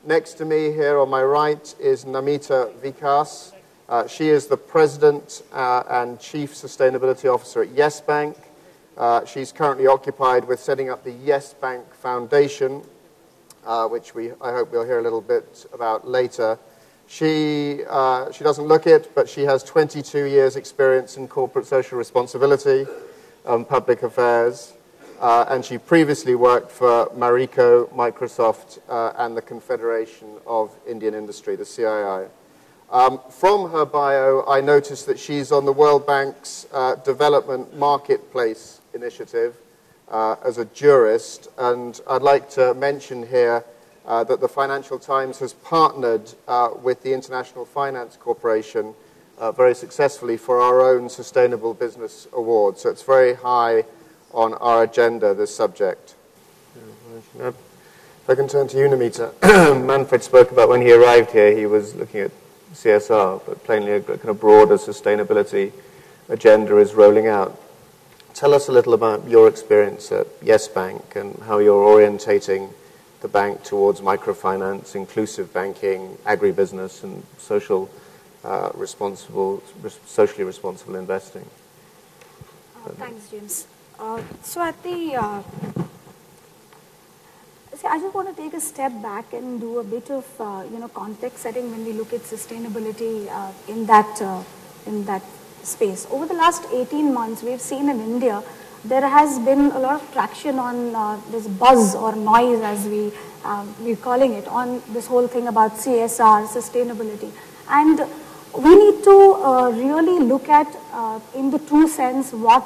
Next to me here on my right is Namita Vikas. She is the President and Chief Sustainability Officer at Yes Bank. She's currently occupied with setting up the Yes Bank Foundation, which I hope we'll hear a little bit about later. She doesn't look it, but she has 22 years experience in corporate social responsibility and public affairs. And she previously worked for Marico, Microsoft, and the Confederation of Indian Industry, the CII. From her bio, I noticed that she's on the World Bank's Development Marketplace Initiative as a jurist. And I'd like to mention here that the Financial Times has partnered with the International Finance Corporation very successfully for our own Sustainable Business Award. So it's very high on our agenda, this subject. If I can turn to you, Namita. Manfred spoke about when he arrived here, he was looking at CSR, but plainly a kind of broader sustainability agenda is rolling out. Tell us a little about your experience at Yes Bank and how you're orientating the bank towards microfinance, inclusive banking, agribusiness, and socially responsible investing. Thanks, James. So at the, I just want to take a step back and do a bit of, context setting when we look at sustainability in that space. Over the last 18 months, we've seen in India, there has been a lot of traction on this buzz or noise, as we're calling it, on this whole thing about CSR, sustainability. And we need to really look at, in the true sense, what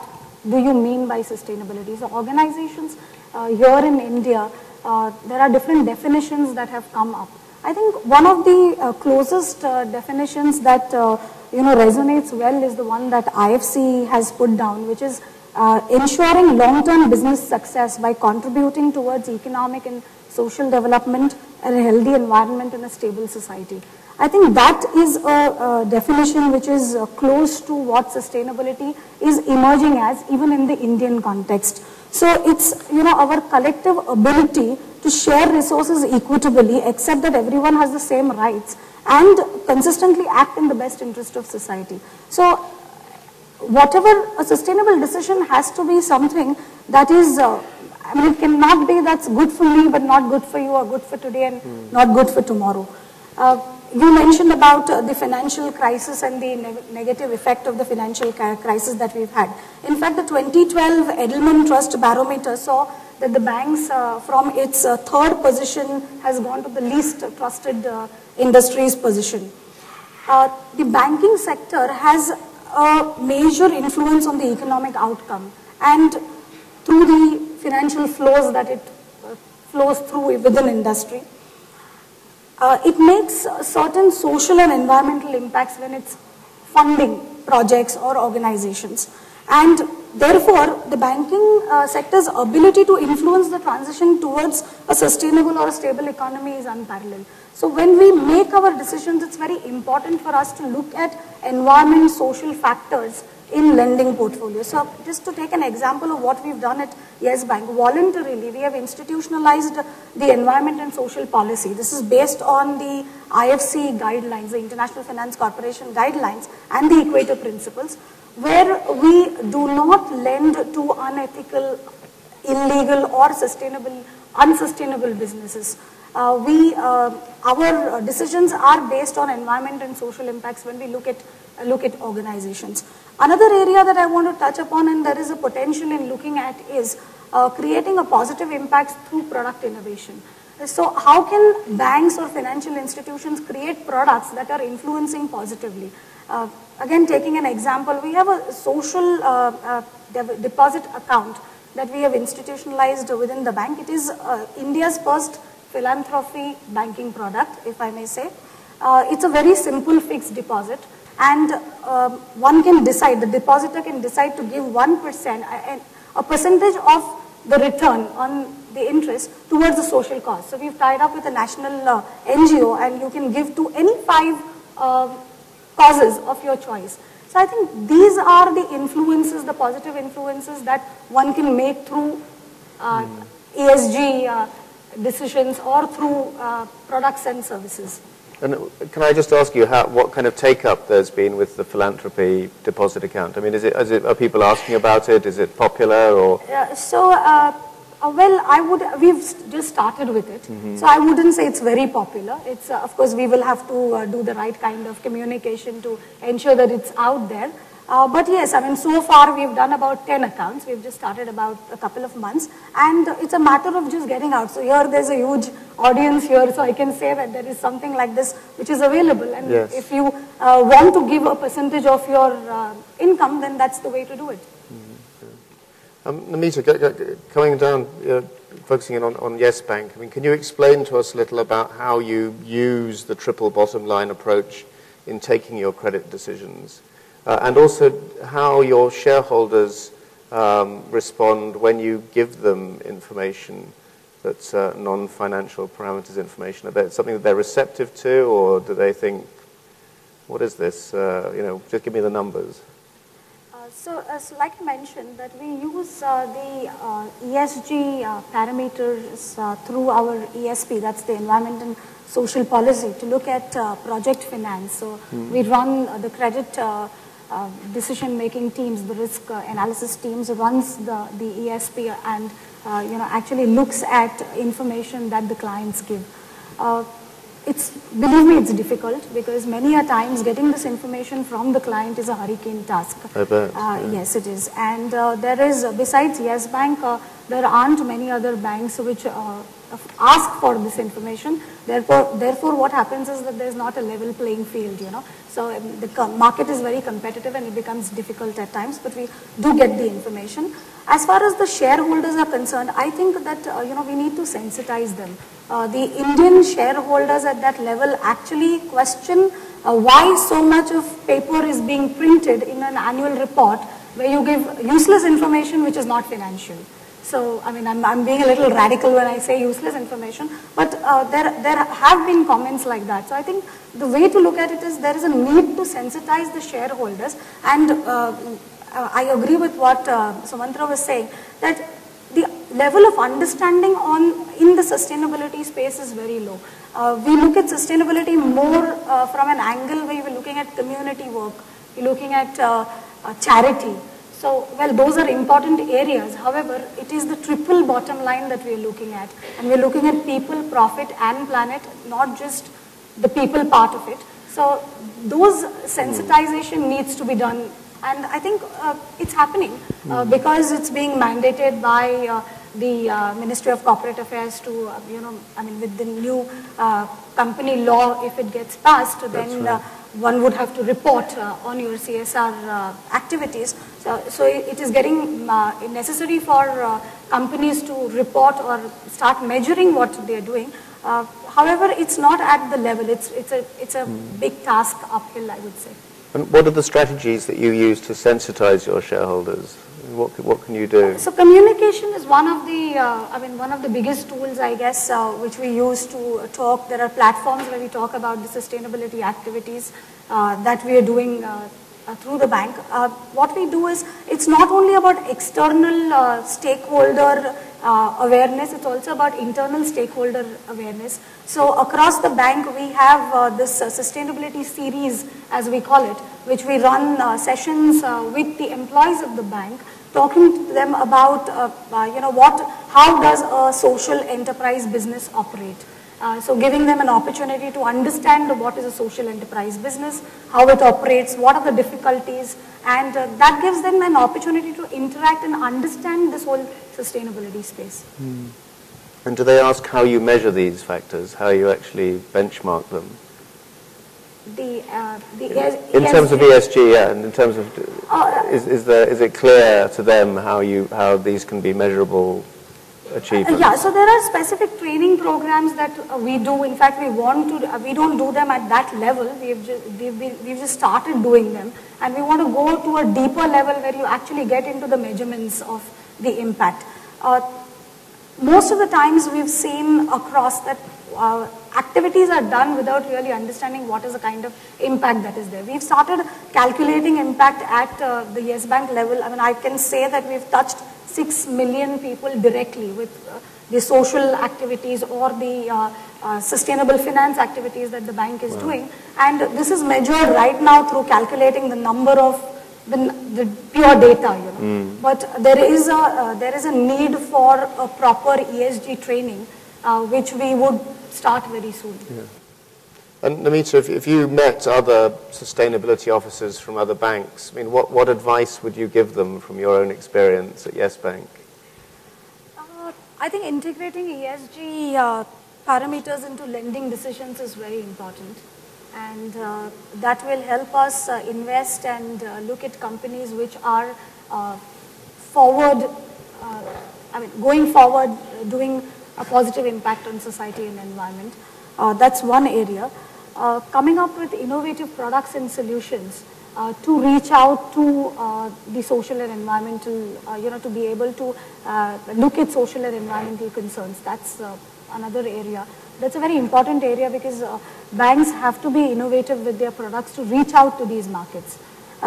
do you mean by sustainability? So organizations here in India, there are different definitions that have come up. I think one of the closest definitions that resonates well is the one that IFC has put down, which is ensuring long-term business success by contributing towards economic and social development and a healthy environment in a stable society. I think that is a definition which is close to what sustainability is emerging as, even in the Indian context. So it's our collective ability to share resources equitably, accept that everyone has the same rights, and consistently act in the best interest of society. So whatever a sustainable decision has to be something that is, it cannot be that's good for me but not good for you, or good for today and not good for tomorrow. You mentioned about the financial crisis and the negative effect of the financial crisis that we've had. In fact, the 2012 Edelman Trust Barometer saw that the banks from its third position has gone to the least trusted industries position. The banking sector has a major influence on the economic outcome, and through the financial flows that it flows through within industry. It makes certain social and environmental impacts when it's funding projects or organizations. And therefore, the banking sector's ability to influence the transition towards a sustainable or a stable economy is unparalleled. So when we make our decisions, it's very important for us to look at environment, social factors in lending portfolios. So just to take an example of what we've done at Yes Bank, voluntarily we have institutionalized the environment and social policy. This is based on the IFC guidelines, the International Finance Corporation guidelines, and the Equator Principles, where we do not lend to unethical, illegal, or unsustainable businesses. Our decisions are based on environment and social impacts when we look at organizations. Another area that I want to touch upon, and there is a potential in looking at, is creating a positive impact through product innovation. So how can banks or financial institutions create products that are influencing positively? Again, taking an example, we have a social deposit account that we have institutionalized within the bank. It is India's first philanthropy banking product, if I may say. It's a very simple fixed deposit, and one can decide, the depositor can decide to give 1%, a percentage of the return on the interest towards the social cause. So we've tied up with a national NGO, and you can give to any 5 causes of your choice. So I think these are the influences, the positive influences that one can make through ESG decisions or through products and services. And can I just ask you what kind of take-up there's been with the philanthropy deposit account? I mean, are people asking about it? Is it popular, or? Well, we've just started with it, so I wouldn't say it's very popular. It's, of course, we will have to do the right kind of communication to ensure that it's out there. But yes, I mean, so far we've done about 10 accounts. We've just started about a couple of months, and it's a matter of just getting out. So here there's a huge audience here, so I can say that there is something like this which is available. And yes. if you want to give a percentage of your income, then that's the way to do it. Namita, coming down, focusing in on Yes Bank, I mean, can you explain to us a little about how you use the triple bottom line approach in taking your credit decisions? And also how your shareholders respond when you give them information that's non-financial parameters information. Are they something that they're receptive to, or do they think, what is this? Just give me the numbers. So, like I mentioned, that we use the ESG parameters through our ESP, that's the Environment and Social Policy, to look at project finance. So, we run the credit decision-making teams, the risk analysis teams runs the ESP and actually looks at information that the clients give. Believe me, it's difficult, because many a times getting this information from the client is a hurricane task. I bet. Yes, it is. And there is, besides Yes Bank, there aren't many other banks which ask for this information. Therefore, what happens is that there's not a level playing field, So the market is very competitive and it becomes difficult at times, but we do get the information. As far as the shareholders are concerned, I think that, we need to sensitize them. The Indian shareholders at that level actually question why so much of paper is being printed in an annual report where you give useless information which is not financial. So, I mean, I'm being a little radical when I say useless information, but there have been comments like that. So I think the way to look at it is there is a need to sensitize the shareholders, and I agree with what Sumantra was saying, that the level of understanding in the sustainability space is very low. We look at sustainability more from an angle where we're looking at community work, we're looking at charity. So, well, those are important areas. However, it is the triple bottom line that we're looking at. And we're looking at people, profit and planet, not just the people part of it. So, those sensitization needs to be done. And I think it's happening because it's being mandated by the Ministry of Corporate Affairs to, with the new company law, if it gets passed, then one would have to report on your CSR activities. So it is getting necessary for companies to report or start measuring what they are doing. However, it's not at the level. It's a big task uphill, I would say. And what are the strategies that you use to sensitize your shareholders? What can you do? So communication is one of the biggest tools, I guess, which we use to talk. There are platforms where we talk about the sustainability activities that we are doing through the bank. What we do is, it's not only about external stakeholder awareness, it's also about internal stakeholder awareness. So across the bank, we have this sustainability series, as we call it, which we run sessions with the employees of the bank, talking to them about, how does a social enterprise business operate. So giving them an opportunity to understand what is a social enterprise business, how it operates, what are the difficulties, and that gives them an opportunity to interact and understand this whole sustainability space. And do they ask how you measure these factors, how you actually benchmark them? In terms of ESG, yeah, and in terms of, is it clear to them how these can be measurable achievements? Yeah, so there are specific training programs that we do. In fact, we don't do them at that level. We've just started doing them, and we want to go to a deeper level where you actually get into the measurements of the impact. Most of the times we've seen across that activities are done without really understanding what is the kind of impact that is there. We've started calculating impact at the Yes Bank level. I mean, I can say that we've touched 6 million people directly with the social activities or the sustainable finance activities that the bank is doing. And this is measured right now through calculating the number of the pure data, you know. But there is a need for a proper ESG training, which we would start very soon. Yeah. And Namita, if you met other sustainability officers from other banks, I mean, what advice would you give them from your own experience at Yes Bank? I think integrating ESG parameters into lending decisions is very important. And that will help us invest and look at companies which are going forward, doing a positive impact on society and environment. That's one area. Coming up with innovative products and solutions to reach out to the social and environmental, to be able to look at social and environmental concerns. That's another area. That's a very important area because banks have to be innovative with their products to reach out to these markets.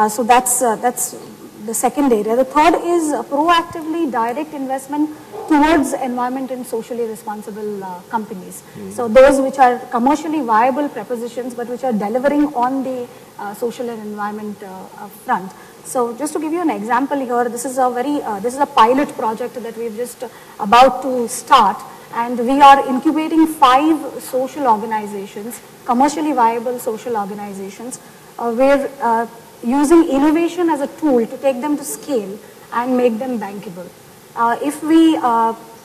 So that's the second area. The third is proactively direct investment towards environment and socially responsible companies. So those which are commercially viable propositions but which are delivering on the social and environment front. So just to give you an example here, this is a pilot project that we've just about to start, and we are incubating 5 social organizations, commercially viable social organizations. We're using innovation as a tool to take them to scale and make them bankable. If we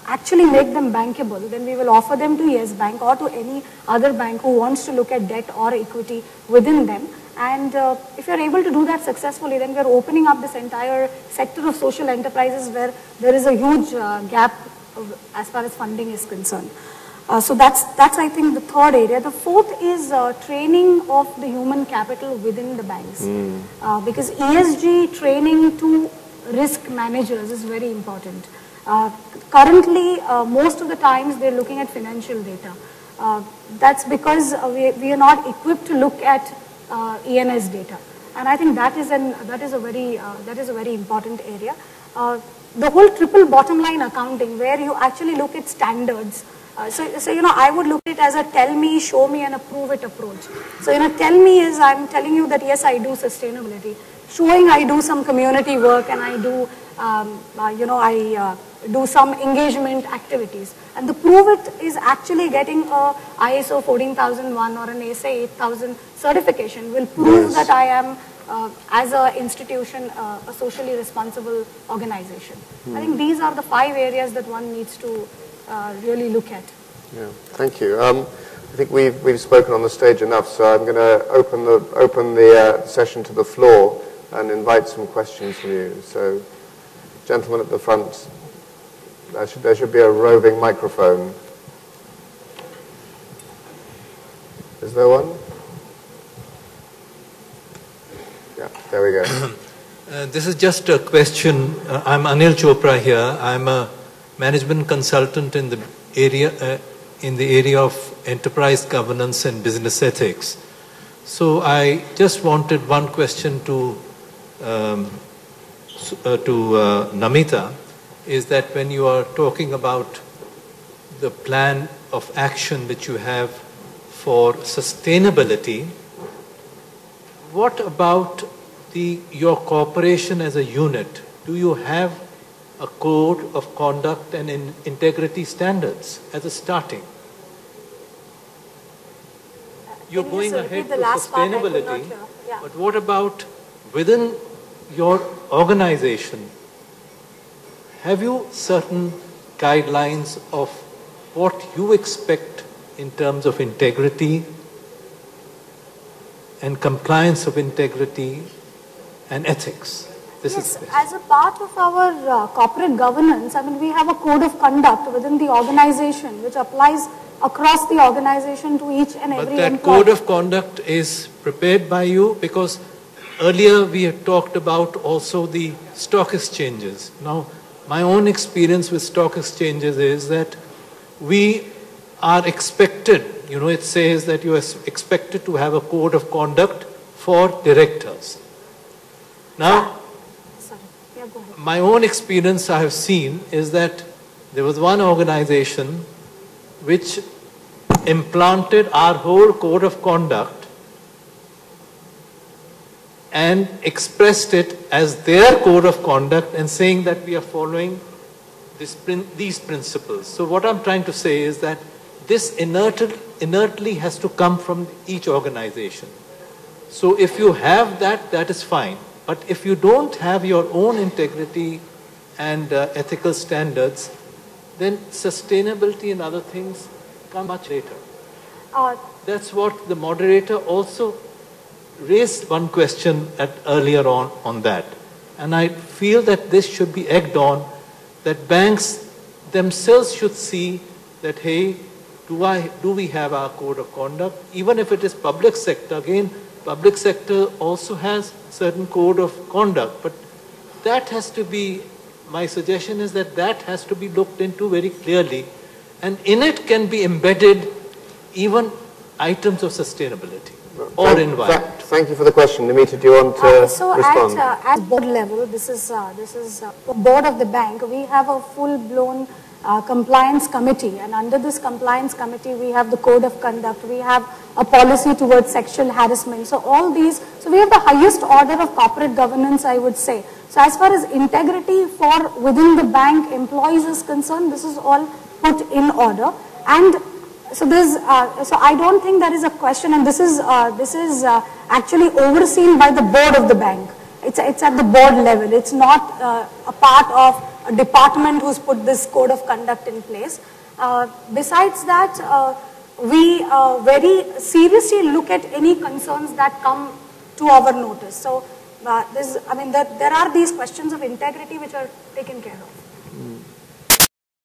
actually make them bankable, then we will offer them to Yes Bank or to any other bank who wants to look at debt or equity within them. And if you're able to do that successfully, then we're opening up this entire sector of social enterprises where there is a huge gap as far as funding is concerned. So that's I think the third area. The fourth is training of the human capital within the banks. Because ESG training to risk managers is very important. Currently, most of the times they're looking at financial data. That's because we are not equipped to look at ENS data, and I think that is a very important area. The whole triple bottom line accounting, where you actually look at standards. So I would look at it as a tell me, show me, and approve it approach. So tell me is I'm telling you that yes, I do sustainability. Showing I do some community work and I do I do some engagement activities. And the prove it is actually getting a ISO 14001 or an ASA 8000 certification will prove that I am as an institution a socially responsible organization. I think these are the 5 areas that one needs to really look at. Yeah, thank you. I think we've spoken on the stage enough, so I'm going to open the session to the floor and invite some questions from you. So, gentlemen at the front, there should be a roving microphone. Is there one? Yeah, there we go. This is just a question. I'm Anil Chopra here. I'm a management consultant in the area of enterprise governance and business ethics. So I just wanted one question to Namita, is that when you are talking about the plan of action that you have for sustainability, what about your corporation as a unit? Do you have a code of conduct and integrity standards as a starting? You're going ahead to sustainability, but what about within your organization? Have you certain guidelines of what you expect in terms of integrity and compliance of integrity and ethics? Yes, as a part of our corporate governance, I mean, we have a code of conduct within the organization which applies across the organization to each and every employee. But that code of conduct is prepared by you, because earlier we had talked about also the stock exchanges. Now, my own experience with stock exchanges is that we are expected, it says that you are expected to have a code of conduct for directors. Now, my own experience I have seen is that There was one organization which implanted our whole code of conduct and expressed it as their code of conduct and saying that we are following these principles. So what I'm trying to say is that this inertly has to come from each organization. So if you have that, that is fine. But if you don't have your own integrity and ethical standards, then sustainability and other things come much later. That's what the moderator also raised one question earlier on that. And I feel that this should be egged on, that banks themselves should see that, hey, do we have our code of conduct? Even if it is public sector, again, public sector also has certain code of conduct, but that has to be, my suggestion is that that has to be looked into very clearly, and in it can be embedded even items of sustainability or environment. Thank you for the question. Namita, do you want to respond? At board level, this is board of the bank, we have a full-blown compliance committee, and under this compliance committee we have the code of conduct, we have a policy towards sexual harassment. So all these, so we have the highest order of corporate governance, I would say. So as far as integrity for within the bank employees is concerned, this is all put in order. And so there's, so I don't think there is a question, and this is actually overseen by the board of the bank. It's at the board level. It's not a part of a department who's put this code of conduct in place. Besides that, we very seriously look at any concerns that come to our notice. So there are these questions of integrity which are taken care of.